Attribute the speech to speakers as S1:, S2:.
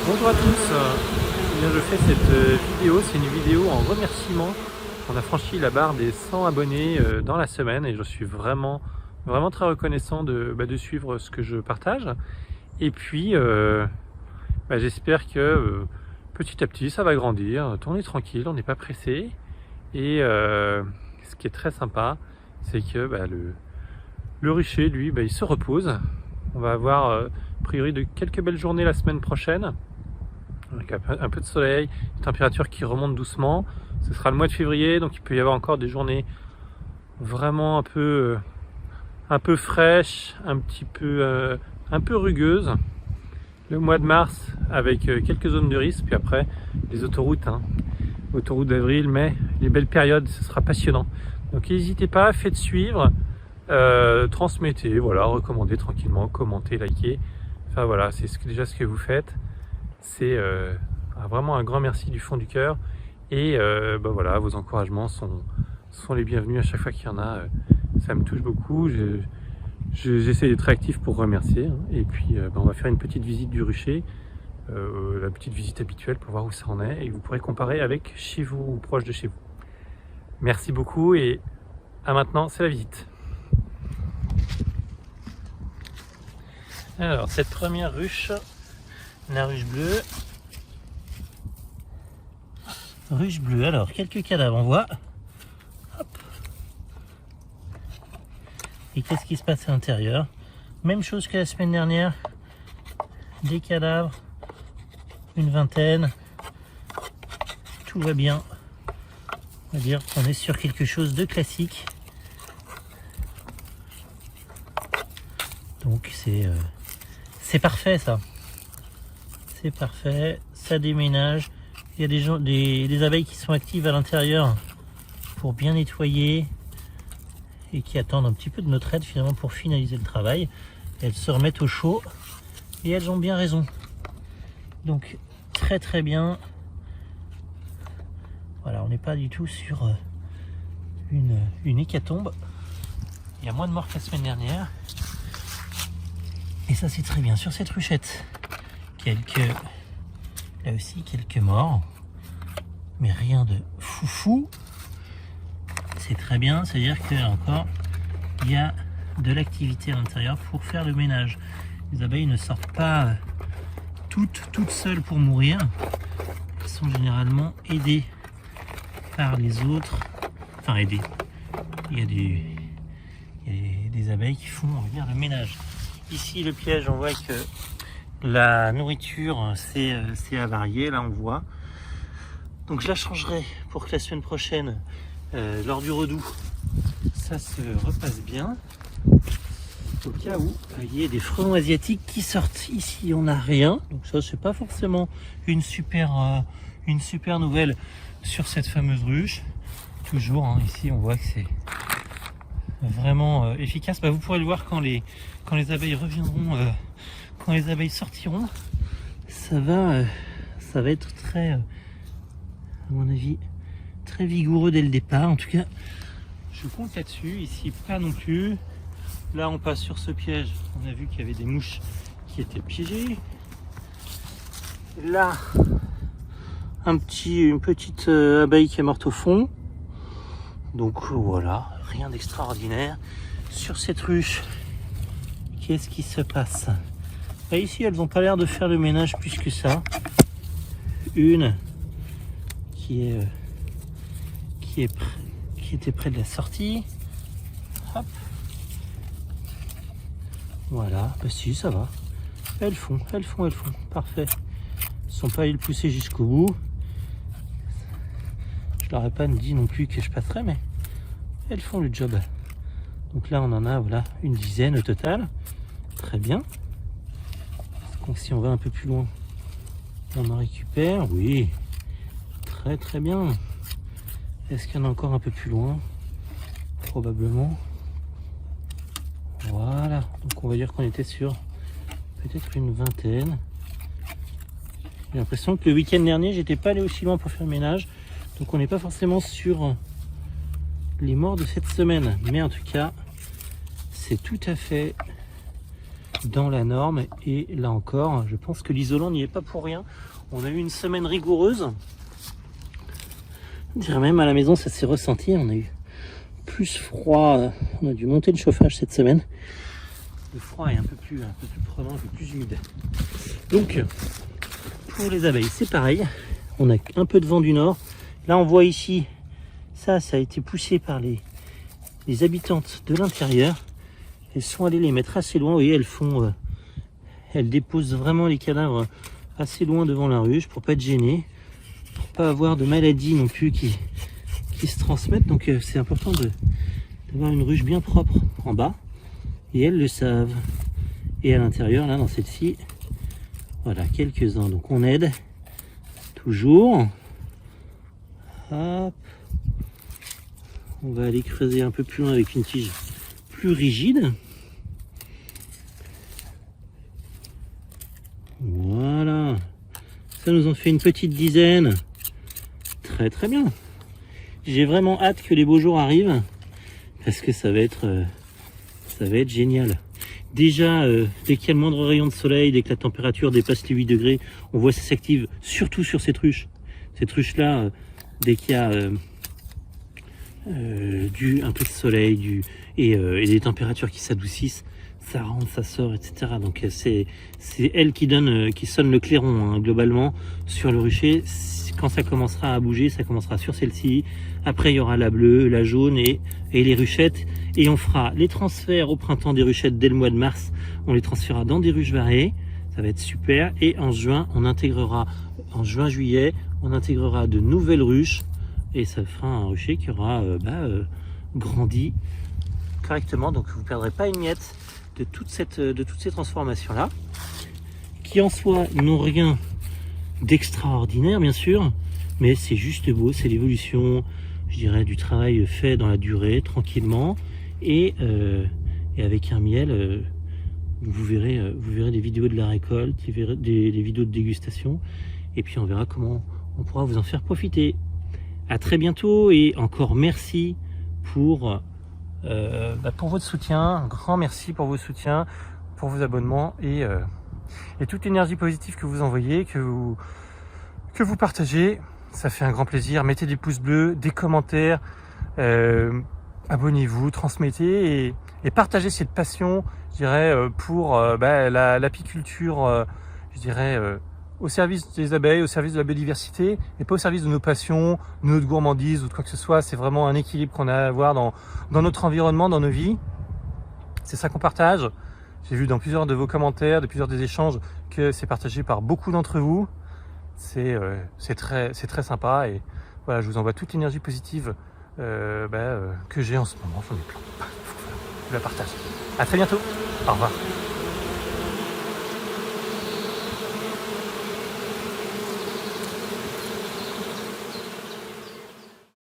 S1: Bonjour à tous, je fais cette vidéo, c'est une vidéo en remerciement. On a franchi la barre des 100 abonnés dans la semaine et je suis vraiment très reconnaissant de suivre ce que je partage. Et puis j'espère que petit à petit ça va grandir, on est tranquille, on n'est pas pressé. Et ce qui est très sympa, c'est que le rucher, lui, il se repose. On va avoir a priori de quelques belles journées la semaine prochaine, avec un peu de soleil, une température qui remonte doucement. Ce sera le mois de février, donc il peut y avoir encore des journées vraiment un peu fraîches, un peu rugueuses. Le mois de mars avec quelques zones de risque, puis après les autoroutes, autoroute d'avril, mai, les belles périodes, ce sera passionnant. Donc n'hésitez pas, faites suivre, transmettez, voilà, recommandez tranquillement, commentez, likez. Enfin voilà, c'est déjà ce que vous faites. C'est vraiment un grand merci du fond du cœur. Et voilà, vos encouragements sont les bienvenus à chaque fois qu'il y en a. Ça me touche beaucoup. J'essaie d'être actif pour remercier. Et puis on va faire une petite visite du rucher, la petite visite habituelle pour voir où ça en est. Et vous pourrez comparer avec chez vous ou proche de chez vous. Merci beaucoup et à maintenant, c'est la visite. Alors, cette première ruche, la ruche bleue. Ruche bleue, alors quelques cadavres, on voit. Hop. Et qu'est-ce qui se passe à l'intérieur? Même chose que la semaine dernière. Des cadavres, une vingtaine. Tout va bien. On va dire qu'on est sur quelque chose de classique. Donc c'est parfait ça. C'est parfait, ça déménage. Il y a des abeilles qui sont actives à l'intérieur pour bien nettoyer et qui attendent un petit peu de notre aide finalement pour finaliser le travail. Elles se remettent au chaud et elles ont bien raison. Donc très bien. Voilà, on n'est pas du tout sur une hécatombe. Il y a moins de morts que la semaine dernière. Et ça c'est très bien. Sur cette ruchette, là aussi quelques morts, mais rien de foufou. C'est très bien, c'est-à-dire que là encore, il y a de l'activité à l'intérieur pour faire le ménage. Les abeilles ne sortent pas toutes seules pour mourir. Elles sont généralement aidées par les autres. Enfin aidées. Il y a des abeilles qui font, on va dire, le ménage. Ici le piège, on voit que la nourriture c'est avarié, là on voit. Donc je la changerai pour que la semaine prochaine, lors du redout, ça se repasse bien. Au cas où il y ait des frelons asiatiques qui sortent. Ici on n'a rien, donc ça c'est pas forcément une super nouvelle sur cette fameuse ruche. Toujours, ici on voit que c'est vraiment efficace. Vous pourrez le voir quand les abeilles reviendront, quand les abeilles sortiront. Ça va être très, à mon avis, très vigoureux dès le départ. En tout cas, je compte là-dessus. Ici, pas non plus. Là, on passe sur ce piège. On a vu qu'il y avait des mouches qui étaient piégées. Là, une petite abeille qui est morte au fond. Donc voilà, rien d'extraordinaire. Sur cette ruche, qu'est-ce qui se passe? Là, ici, elles n'ont pas l'air de faire le ménage plus que ça. Une qui était près de la sortie. Hop. Voilà, si, ça va. Elles font. Parfait. Elles ne sont pas allées le pousser jusqu'au bout. Je leur ai pas dit non plus que je passerais, mais elles font le job. Donc là, on en a une dizaine au total. Très bien. Donc si on va un peu plus loin, on en récupère. Oui, très bien. Est-ce qu'il y en a encore un peu plus loin? Probablement. Voilà. Donc on va dire qu'on était sur peut-être une vingtaine. J'ai l'impression que le week-end dernier, j'étais pas allé aussi loin pour faire le ménage. Donc on n'est pas forcément sur les morts de cette semaine. Mais en tout cas, c'est tout à fait dans la norme. Et là encore, je pense que l'isolant n'y est pas pour rien. On a eu une semaine rigoureuse. Je dirais même à la maison, ça s'est ressenti. On a eu plus froid. On a dû monter le chauffage cette semaine. Le froid est un peu plus prenant, un peu plus humide. Donc, pour les abeilles, c'est pareil. On a un peu de vent du nord. Là, on voit ici, ça a été poussé par les habitantes de l'intérieur. Elles sont allées les mettre assez loin. Vous voyez, elles déposent vraiment les cadavres assez loin devant la ruche pour pas être gênées, pour pas avoir de maladies non plus qui se transmettent. Donc, c'est important d'avoir une ruche bien propre en bas. Et elles le savent. Et à l'intérieur, là, dans celle-ci, voilà, quelques-uns. Donc, on aide toujours. Hop. On va aller creuser un peu plus loin avec une tige plus rigide. Voilà. Ça nous en fait une petite dizaine. Très très bien. J'ai vraiment hâte que les beaux jours arrivent parce que ça va être génial. Déjà, dès qu'il y a le moindre rayon de soleil, dès que la température dépasse les 8 degrés, on voit ça s'active, surtout sur cette ruche. Cette ruche-là, dès qu'il y a un peu de soleil et des températures qui s'adoucissent, ça rentre, ça sort, etc. Donc c'est elle qui sonne le clairon, hein, globalement, sur le rucher. Quand ça commencera à bouger, ça commencera sur celle-ci. Après, il y aura la bleue, la jaune et les ruchettes. Et on fera les transferts au printemps des ruchettes dès le mois de mars. On les transférera dans des ruches variées. Ça va être super. Et en juin, en juin-juillet, on intégrera de nouvelles ruches. Et ça fera un rucher qui aura grandi correctement. Donc vous ne perdrez pas une miette de toutes ces transformations-là. Qui en soi n'ont rien d'extraordinaire, bien sûr. Mais c'est juste beau. C'est l'évolution, je dirais, du travail fait dans la durée, tranquillement. Et avec un miel, vous verrez des vidéos de la récolte, des vidéos de dégustation, et puis on verra comment on pourra vous en faire profiter. À très bientôt et encore merci pour votre soutien, un grand merci pour vos soutiens, pour vos abonnements et toute l'énergie positive que vous envoyez, que vous partagez. Ça fait un grand plaisir. Mettez des pouces bleus, des commentaires. Abonnez-vous, transmettez et partagez cette passion, je dirais, pour l'apiculture, je dirais, au service des abeilles, au service de la biodiversité, et pas au service de nos passions, de notre gourmandise ou de quoi que ce soit. C'est vraiment un équilibre qu'on a à avoir dans notre environnement, dans nos vies. C'est ça qu'on partage. J'ai vu dans plusieurs de vos commentaires, de plusieurs des échanges, que c'est partagé par beaucoup d'entre vous. C'est très sympa et voilà, je vous envoie toute l'énergie positive que j'ai en ce moment, j'en ai plein. Je la partage. À très bientôt. Au revoir.